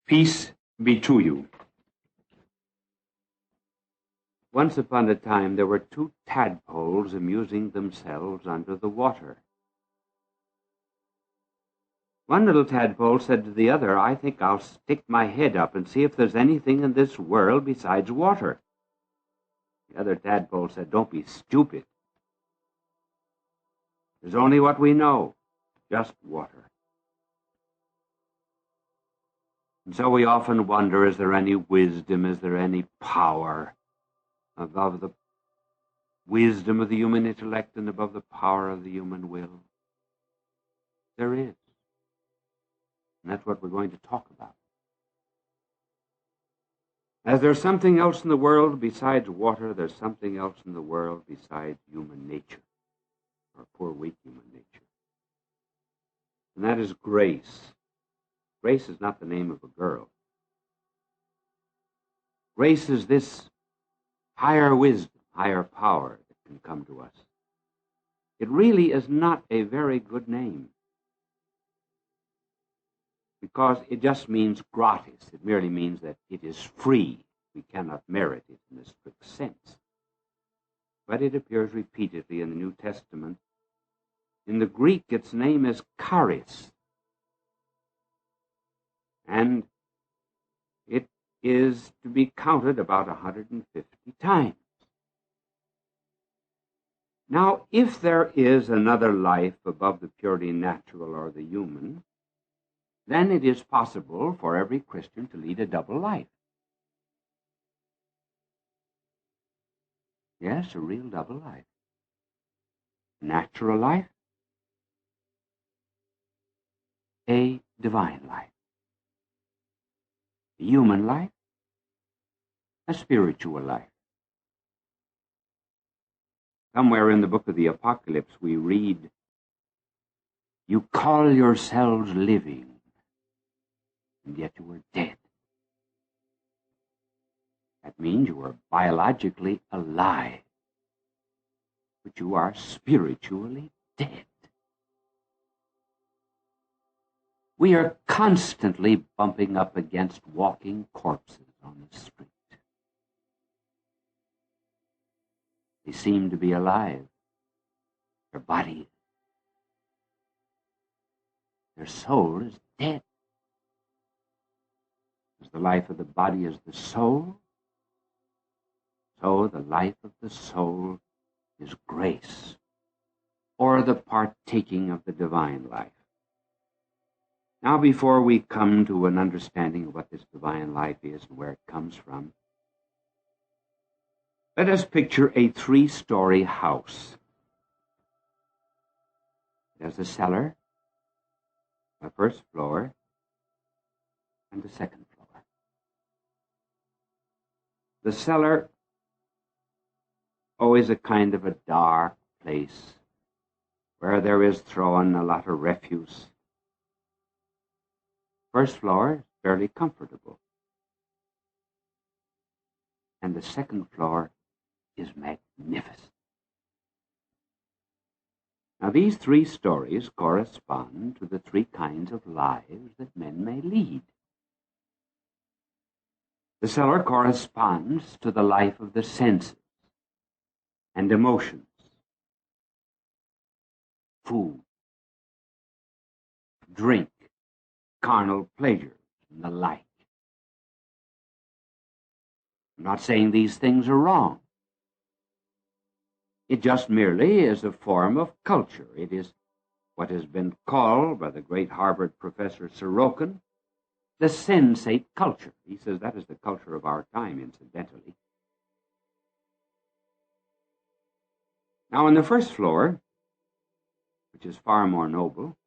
Peace be to you. Once upon a time there were two tadpoles amusing themselves under the water. One little tadpole said to the other, "I think I'll stick my head up and see if there's anything in this world besides water." The other tadpole said, "Don't be stupid. There's only what we know, just water." And so we often wonder, is there any wisdom, is there any power above the wisdom of the human intellect and above the power of the human will? There is. And that's what we're going to talk about. As there's something else in the world besides water, there's something else in the world besides human nature, or poor, weak human nature. And that is grace. Grace is not the name of a girl. Grace is this higher wisdom, higher power that can come to us. It really is not a very good name, because it just means gratis. It merely means that it is free. We cannot merit it in a strict sense. But it appears repeatedly in the New Testament. In the Greek, its name is charis. And it is to be counted about 150 times. Now, if there is another life above the purely natural or the human, then it is possible for every Christian to lead a double life. Yes, a real double life. Natural life, a divine life. A human life, a spiritual life. Somewhere in the book of the Apocalypse we read, "You call yourselves living, and yet you are dead." That means you are biologically alive, but you are spiritually dead. We are constantly bumping up against walking corpses on the street. They seem to be alive. Their body, their soul is dead. As the life of the body is the soul, so the life of the soul is grace, or the partaking of the divine life. Now, before we come to an understanding of what this divine life is and where it comes from, let us picture a 3-story house. It has a cellar, a first floor, and a second floor. The cellar, always a kind of a dark place where there is thrown a lot of refuse. First floor is fairly comfortable. And the second floor is magnificent. Now, these 3 stories correspond to the 3 kinds of lives that men may lead. The cellar corresponds to the life of the senses and emotions, food, drink, carnal pleasures, and the like. I'm not saying these things are wrong. It just merely is a form of culture. It is what has been called by the great Harvard professor Sorokin the sensate culture. He says that is the culture of our time, incidentally. Now, on the first floor, which is far more noble,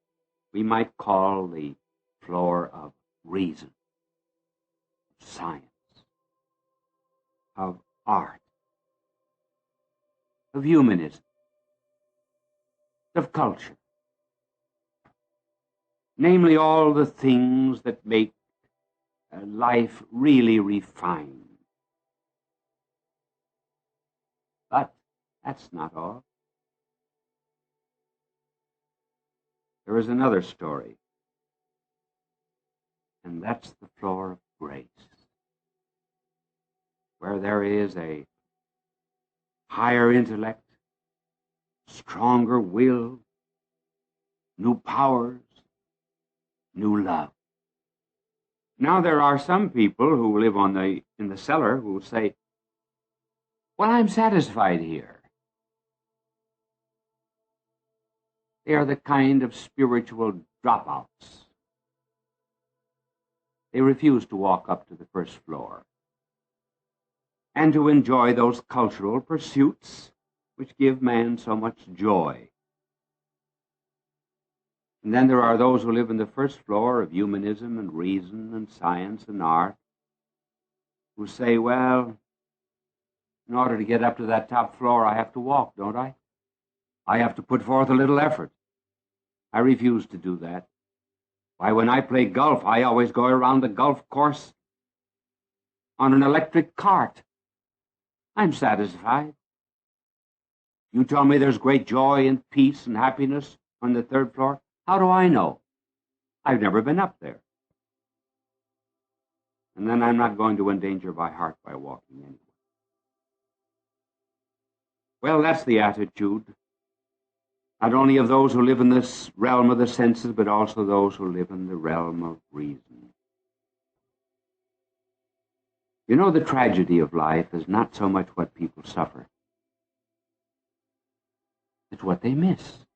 we might call the floor of reason, of science, of art, of humanism, of culture. Namely, all the things that make life really refined. But that's not all. There is another story. And that's the floor of grace, where there is a higher intellect, stronger will, new powers, new love. Now there are some people who live in the cellar who say, well, I'm satisfied here. They are the kind of spiritual dropouts. They refuse to walk up to the first floor and to enjoy those cultural pursuits which give man so much joy. And then there are those who live in the first floor of humanism and reason and science and art who say, well, in order to get up to that top floor, I have to walk, don't I? I have to put forth a little effort. I refuse to do that. Why, when I play golf, I always go around the golf course on an electric cart. I'm satisfied. You tell me there's great joy and peace and happiness on the third floor. How do I know? I've never been up there. And then I'm not going to endanger my heart by walking anywhere. Well, that's the attitude, not only of those who live in this realm of the senses, but also those who live in the realm of reason. You know, the tragedy of life is not so much what people suffer. It's what they miss.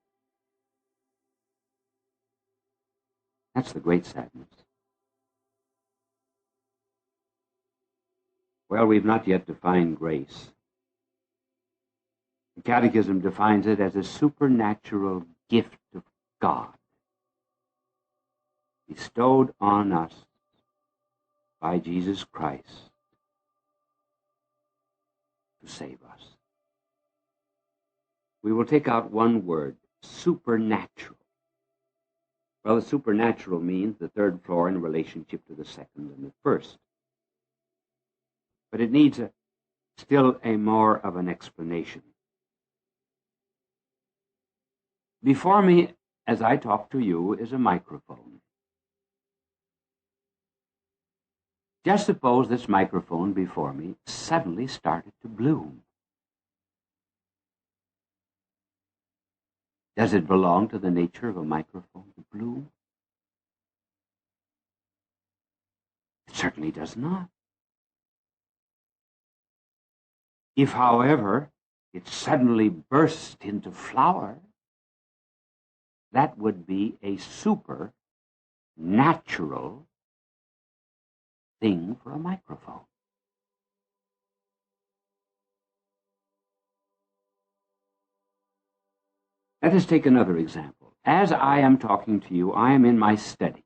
That's the great sadness. Well, we've not yet defined grace. The Catechism defines it as a supernatural gift of God, bestowed on us by Jesus Christ to save us. We will take out one word, supernatural. Well, the supernatural means the third floor in relationship to the second and the first. But it needs still a more of an explanation. Before me, as I talk to you, is a microphone. Just suppose this microphone before me suddenly started to bloom. Does it belong to the nature of a microphone to bloom? It certainly does not. If, however, it suddenly burst into flower, that would be a supernatural thing for a microphone. Let us take another example. As I am talking to you, I am in my study.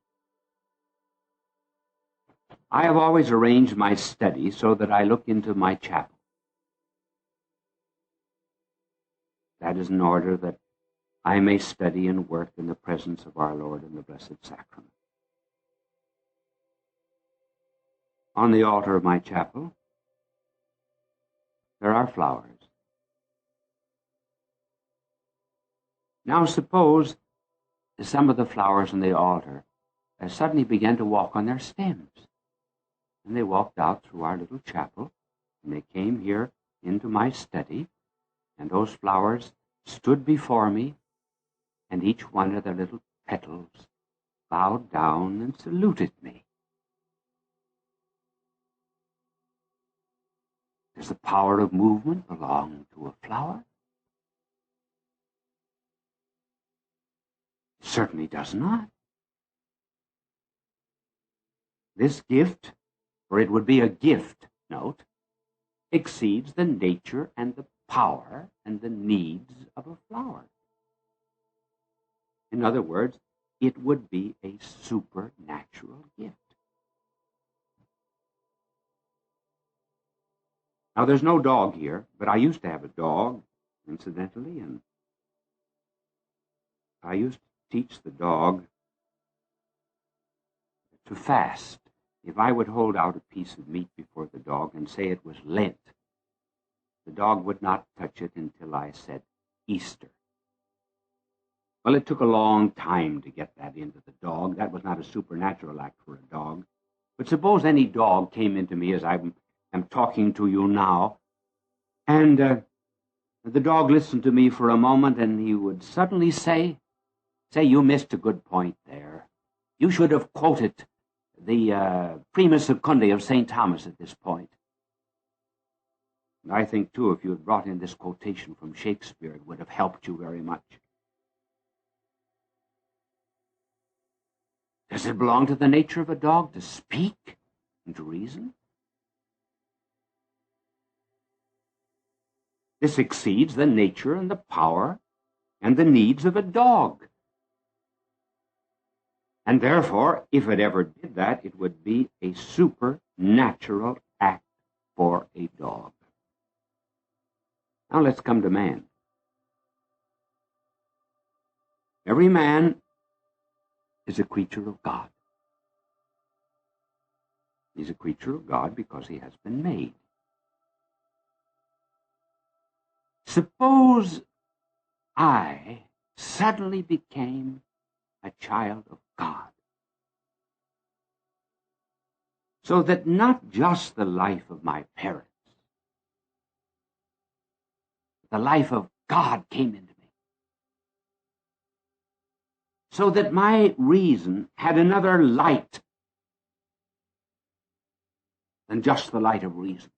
I have always arranged my study so that I look into my chapel. That is in order that I may study and work in the presence of our Lord in the Blessed Sacrament. On the altar of my chapel, there are flowers. Now suppose some of the flowers on the altar suddenly began to walk on their stems. And they walked out through our little chapel, and they came here into my study, and those flowers stood before me, and each one of their little petals bowed down and saluted me. Does the power of movement belong to a flower? It certainly does not. This gift, for it would be a gift, note, exceeds the nature and the power and the needs of a flower. In other words, it would be a supernatural gift. Now, there's no dog here, but I used to have a dog, incidentally, and I used to teach the dog to fast. If I would hold out a piece of meat before the dog and say it was Lent, the dog would not touch it until I said Easter. Well, it took a long time to get that into the dog. That was not a supernatural act for a dog. But suppose any dog came into me as I am talking to you now, and the dog listened to me for a moment, and he would suddenly say, you missed a good point there. You should have quoted the Prima Secundae of St. Thomas at this point. And I think, too, if you had brought in this quotation from Shakespeare, it would have helped you very much. Does it belong to the nature of a dog to speak and to reason? This exceeds the nature and the power and the needs of a dog. And therefore, if it ever did that, it would be a supernatural act for a dog. Now let's come to man. Every man is a creature of God. He's a creature of God because he has been made. Suppose I suddenly became a child of God, so that not just the life of my parents, the life of God came into me, so that my reason had another light than just the light of reason,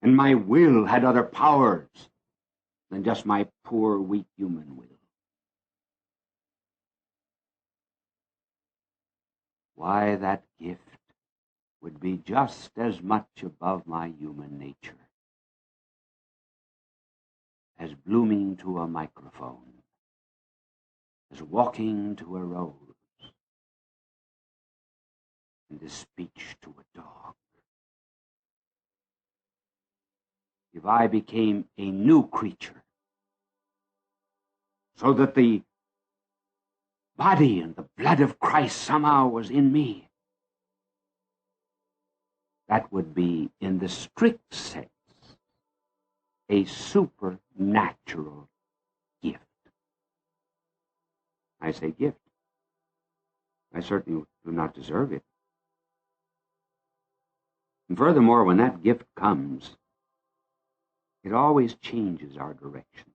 and my will had other powers than just my poor, weak human will. Why, that gift would be just as much above my human nature as blooming to a microphone, as walking to a rose, and as speech to a dog. If I became a new creature, so that the body and the blood of Christ somehow was in me, that would be, in the strict sense, a supernatural gift. I say gift. I certainly do not deserve it. And furthermore, when that gift comes, it always changes our direction.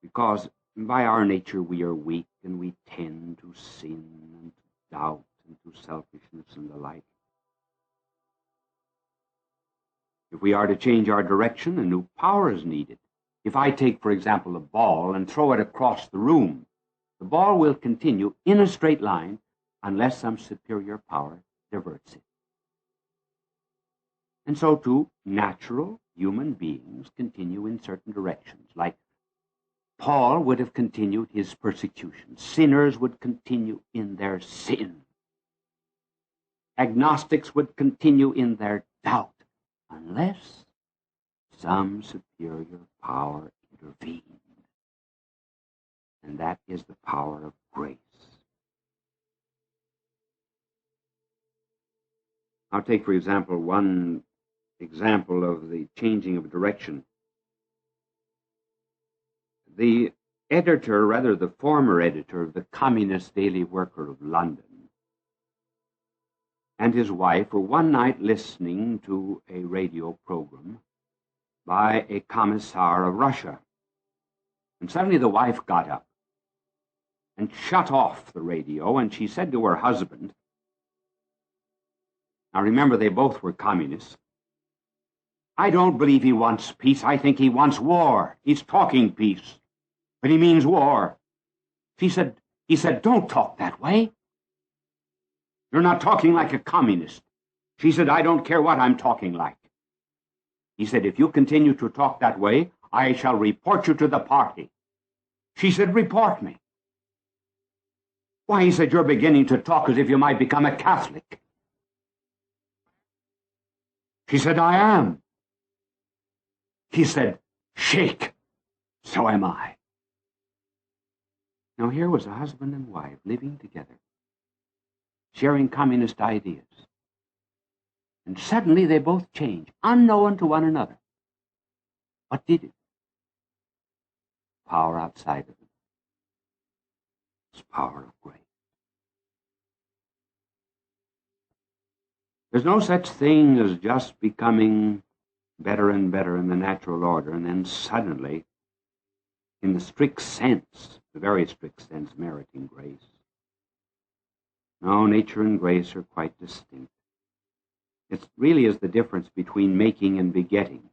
Because by our nature we are weak, and we tend to sin and to doubt and to selfishness and the like. If we are to change our direction, a new power is needed. If I take, for example, a ball and throw it across the room, the ball will continue in a straight line unless some superior power diverts it. And so, too, natural human beings continue in certain directions. Like Paul would have continued his persecution. Sinners would continue in their sin. Agnostics would continue in their doubt, unless some superior power intervened. And that is the power of grace. I'll take, for example, one example of the changing of direction. The editor, rather the former editor of the Communist Daily Worker of London, and his wife were one night listening to a radio program by a commissar of Russia. And suddenly the wife got up and shut off the radio, and she said to her husband, now remember, they both were communists, I don't believe he wants peace. I think he wants war. He's talking peace, but he means war. He said, don't talk that way. You're not talking like a communist. She said, I don't care what I'm talking like. He said, if you continue to talk that way, I shall report you to the party. She said, report me. Why, he said, you're beginning to talk as if you might become a Catholic. She said, I am. He said, shake. So am I. Now here was a husband and wife living together, sharing communist ideas. And suddenly they both changed, unknown to one another. What did it? Power outside of it. It's power of grace. There's no such thing as just becoming better and better in the natural order, and then suddenly, in the strict sense, the very strict sense, meriting grace. No, nature and grace are quite distinct. It really is the difference between making and begetting.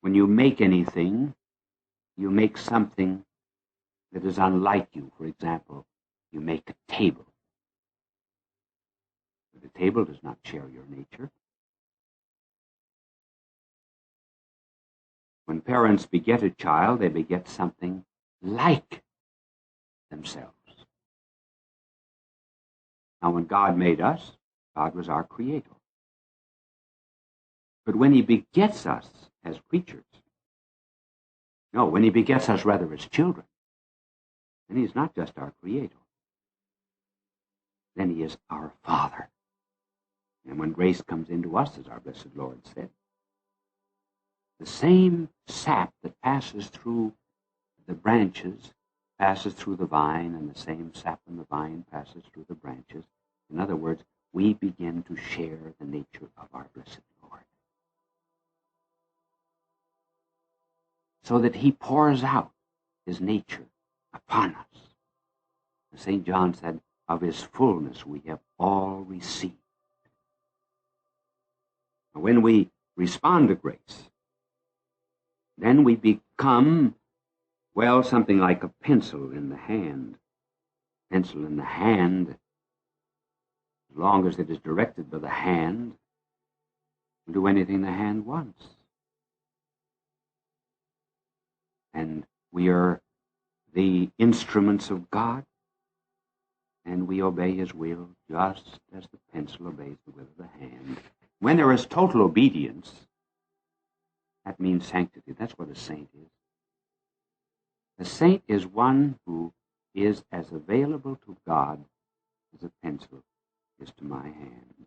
When you make anything, you make something that is unlike you. For example, you make a table. But the table does not share your nature. When parents beget a child, they beget something like themselves. Now, when God made us, God was our creator. But when he begets us as creatures, no, when he begets us rather as children, then he's not just our creator. Then he is our Father. And when grace comes into us, as our blessed Lord said, the same sap that passes through the branches passes through the vine, and the same sap in the vine passes through the branches. In other words, we begin to share the nature of our blessed Lord. So that he pours out his nature upon us. As St. John said, of his fullness we have all received. When we respond to grace, then we become, well, something like a pencil in the hand. Pencil in the hand, as long as it is directed by the hand, will do anything the hand wants. And we are the instruments of God, and we obey his will just as the pencil obeys the will of the hand. When there is total obedience, that means sanctity. That's what a saint is. A saint is one who is as available to God as a pencil is to my hand.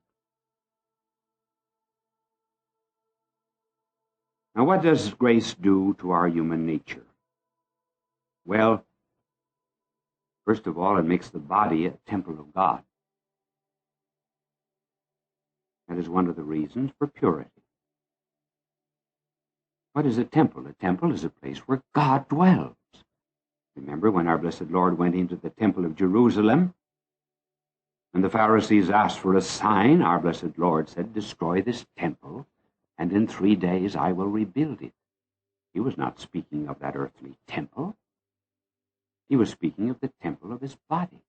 Now, what does grace do to our human nature? Well, first of all, it makes the body a temple of God. That is one of the reasons for purity. What is a temple? A temple is a place where God dwells. Remember when our blessed Lord went into the temple of Jerusalem, and the Pharisees asked for a sign, our blessed Lord said, "Destroy this temple, and in 3 days I will rebuild it." He was not speaking of that earthly temple. He was speaking of the temple of his body,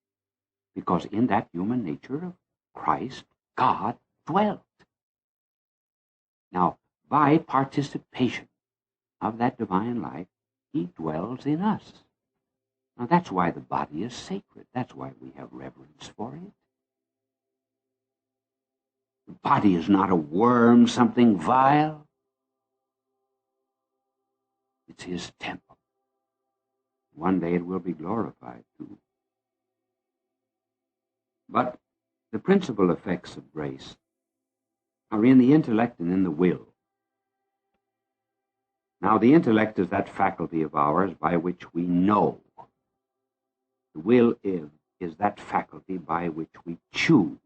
because in that human nature of Christ, God dwelt. Now, by participation of that divine life, he dwells in us. Now, that's why the body is sacred. That's why we have reverence for it. The body is not a worm, something vile. It's his temple. One day it will be glorified too. But the principal effects of grace are in the intellect and in the will. Now, the intellect is that faculty of ours by which we know. The will is that faculty by which we choose.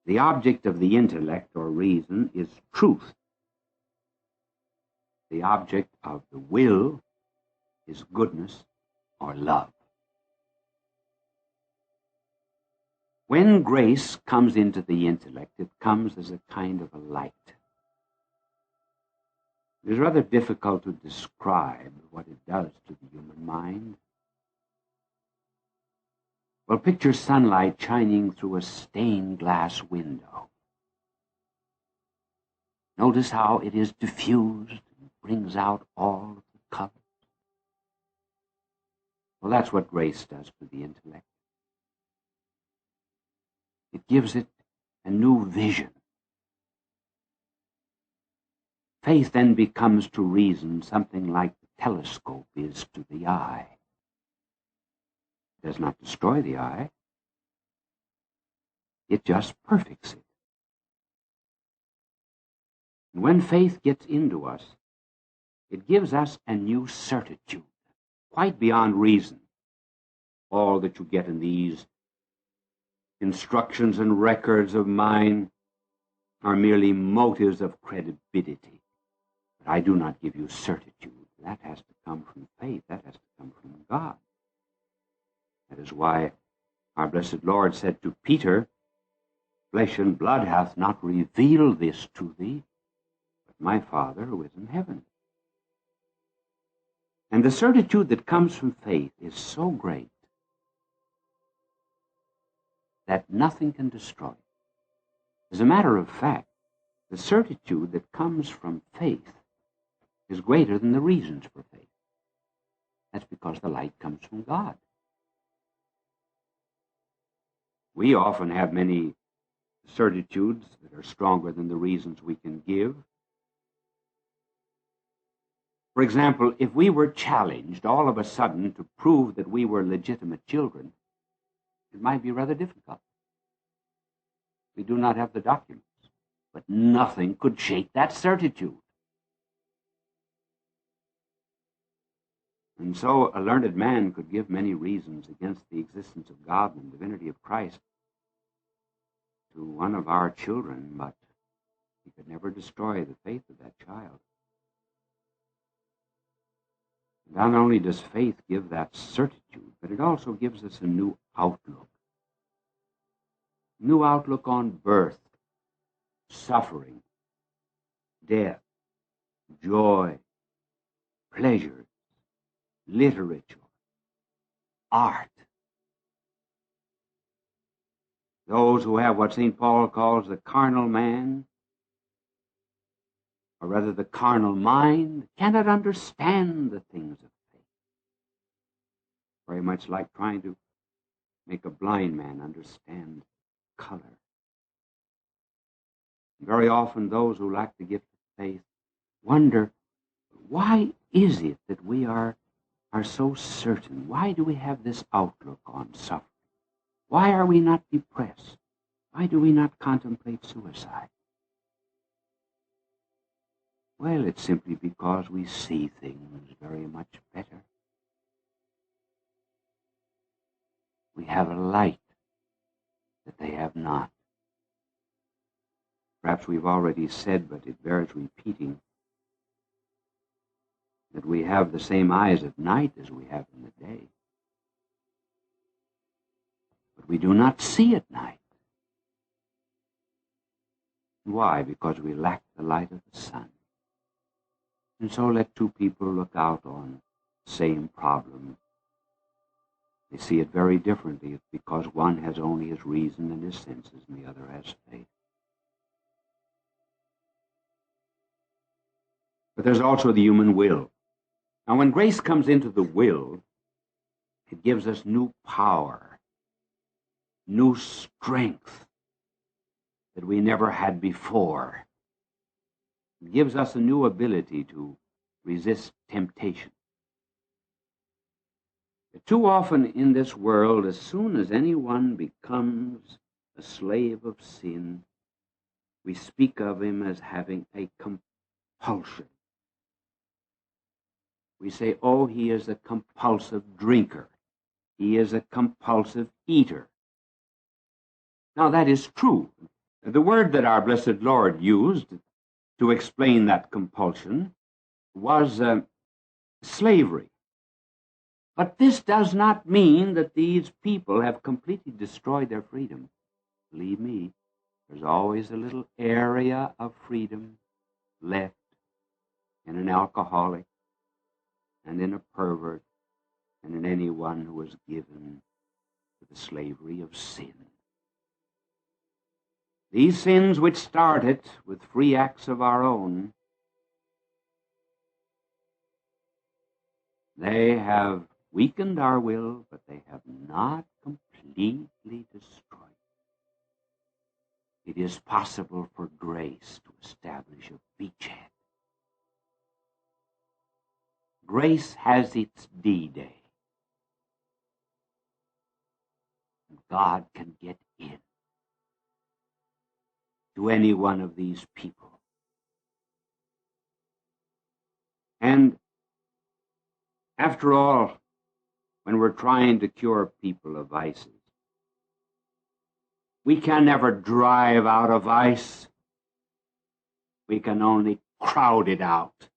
The object of the intellect or reason is truth. The object of the will is goodness or love. When grace comes into the intellect, it comes as a kind of a light. It is rather difficult to describe what it does to the human mind. Well, picture sunlight shining through a stained glass window. Notice how it is diffused and brings out all of the colors. Well, that's what grace does to the intellect. It gives it a new vision. Faith then becomes to reason something like the telescope is to the eye. It does not destroy the eye. It just perfects it. And when faith gets into us, it gives us a new certitude, quite beyond reason. All that you get in these instructions and records of mine are merely motives of credibility. But I do not give you certitude. That has to come from faith. That has to come from God. That is why our blessed Lord said to Peter, "Flesh and blood hath not revealed this to thee, but my Father who is in heaven." And the certitude that comes from faith is so great that nothing can destroy it. As a matter of fact, the certitude that comes from faith is greater than the reasons for faith. That's because the light comes from God. We often have many certitudes that are stronger than the reasons we can give. For example, if we were challenged all of a sudden to prove that we were legitimate children, it might be rather difficult. We do not have the documents, but nothing could shake that certitude. And so a learned man could give many reasons against the existence of God and the divinity of Christ to one of our children, but he could never destroy the faith of that child. Not only does faith give that certitude, but it also gives us a new outlook. New outlook on birth, suffering, death, joy, pleasure, literature, art. Those who have what St. Paul calls the carnal man, or rather the carnal mind, cannot understand the things of faith. Very much like trying to make a blind man understand color. Very often those who lack the gift of faith wonder, why is it that we are so certain? Why do we have this outlook on suffering? Why are we not depressed? Why do we not contemplate suicide? Well, it's simply because we see things very much better. We have a light that they have not. Perhaps we've already said, but it bears repeating, that we have the same eyes at night as we have in the day. But we do not see at night. Why? Because we lack the light of the sun. And so let two people look out on the same problem. They see it very differently because one has only his reason and his senses and the other has faith. But there's also the human will. Now, when grace comes into the will, it gives us new power, new strength that we never had before. It gives us a new ability to resist temptation. Too often in this world, as soon as anyone becomes a slave of sin, we speak of him as having a compulsion. We say, oh, he is a compulsive drinker. He is a compulsive eater. Now, that is true. The word that our blessed Lord used to explain that compulsion was slavery. But this does not mean that these people have completely destroyed their freedom. Believe me, there's always a little area of freedom left in an alcoholic and in a pervert and in anyone who is given to the slavery of sin. These sins which started with free acts of our own, they have weakened our will, but they have not completely destroyed it. It is possible for grace to establish a beachhead. Grace has its D-Day. God can get in to any one of these people And after all, when we're trying to cure people of vices, we can never drive out a vice. We can only crowd it out.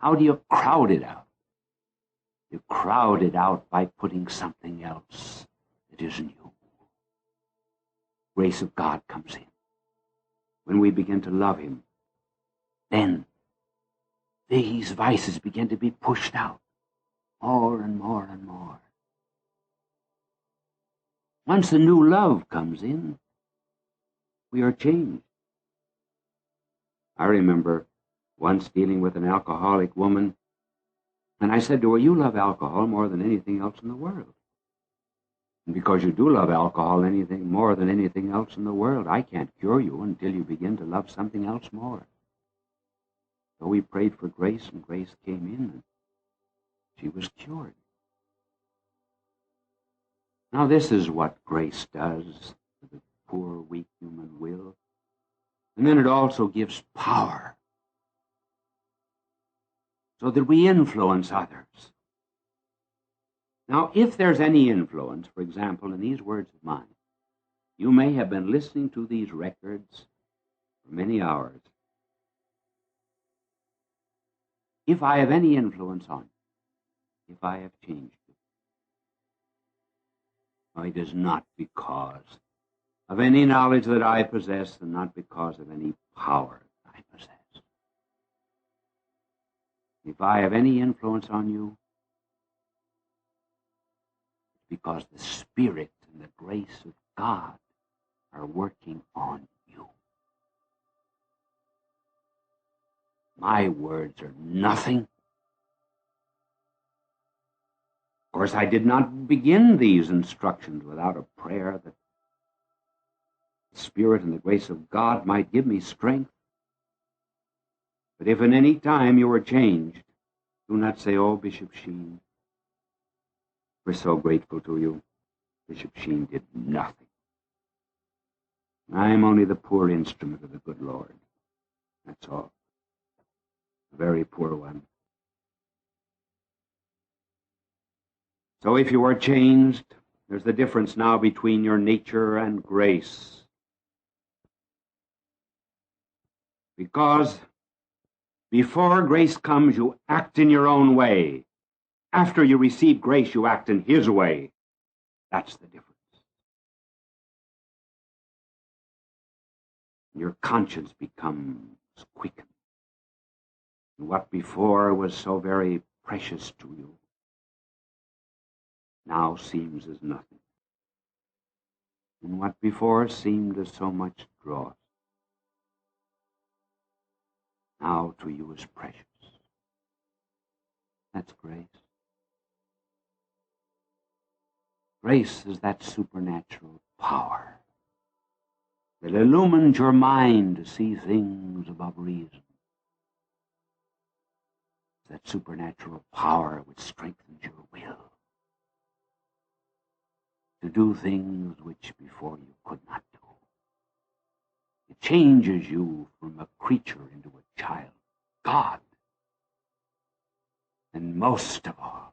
How do you crowd it out? You crowd it out by putting something else that isn't you. Grace of God comes in. When we begin to love him, then these vices begin to be pushed out more and more and more. Once the new love comes in, we are changed. I remember once dealing with an alcoholic woman, and I said to her, "You love alcohol more than anything else in the world. And because you do love alcohol anything more than anything else in the world, I can't cure you until you begin to love something else more." So we prayed for grace, and grace came in, and she was cured. Now this is what grace does to the poor, weak human will. And then it also gives power, so that we influence others. Now, if there's any influence, for example, in these words of mine, you may have been listening to these records for many hours. If I have any influence on you, if I have changed you, it is not because of any knowledge that I possess, and not because of any power that I possess. If I have any influence on you, it's because the Spirit and the grace of God are working on you. My words are nothing. Of course, I did not begin these instructions without a prayer that the Spirit and the grace of God might give me strength. But if in any time you are changed, do not say, "Oh, Bishop Sheen, we're so grateful to you." Bishop Sheen did nothing. I am only the poor instrument of the good Lord. That's all. A very poor one. So if you are changed, there's the difference now between your nature and grace. Because before grace comes, you act in your own way. After you receive grace, you act in his way. That's the difference. Your conscience becomes quickened. And what before was so very precious to you now seems as nothing. And what before seemed as so much dross, now to you is precious. That's grace. Grace is that supernatural power that illumines your mind to see things above reason. It's that supernatural power which strengthens your will to do things which before you could not do. It changes you from a creature into a child, God. And most of all,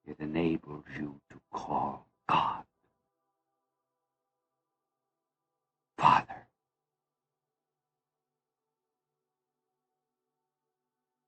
it enables you to call God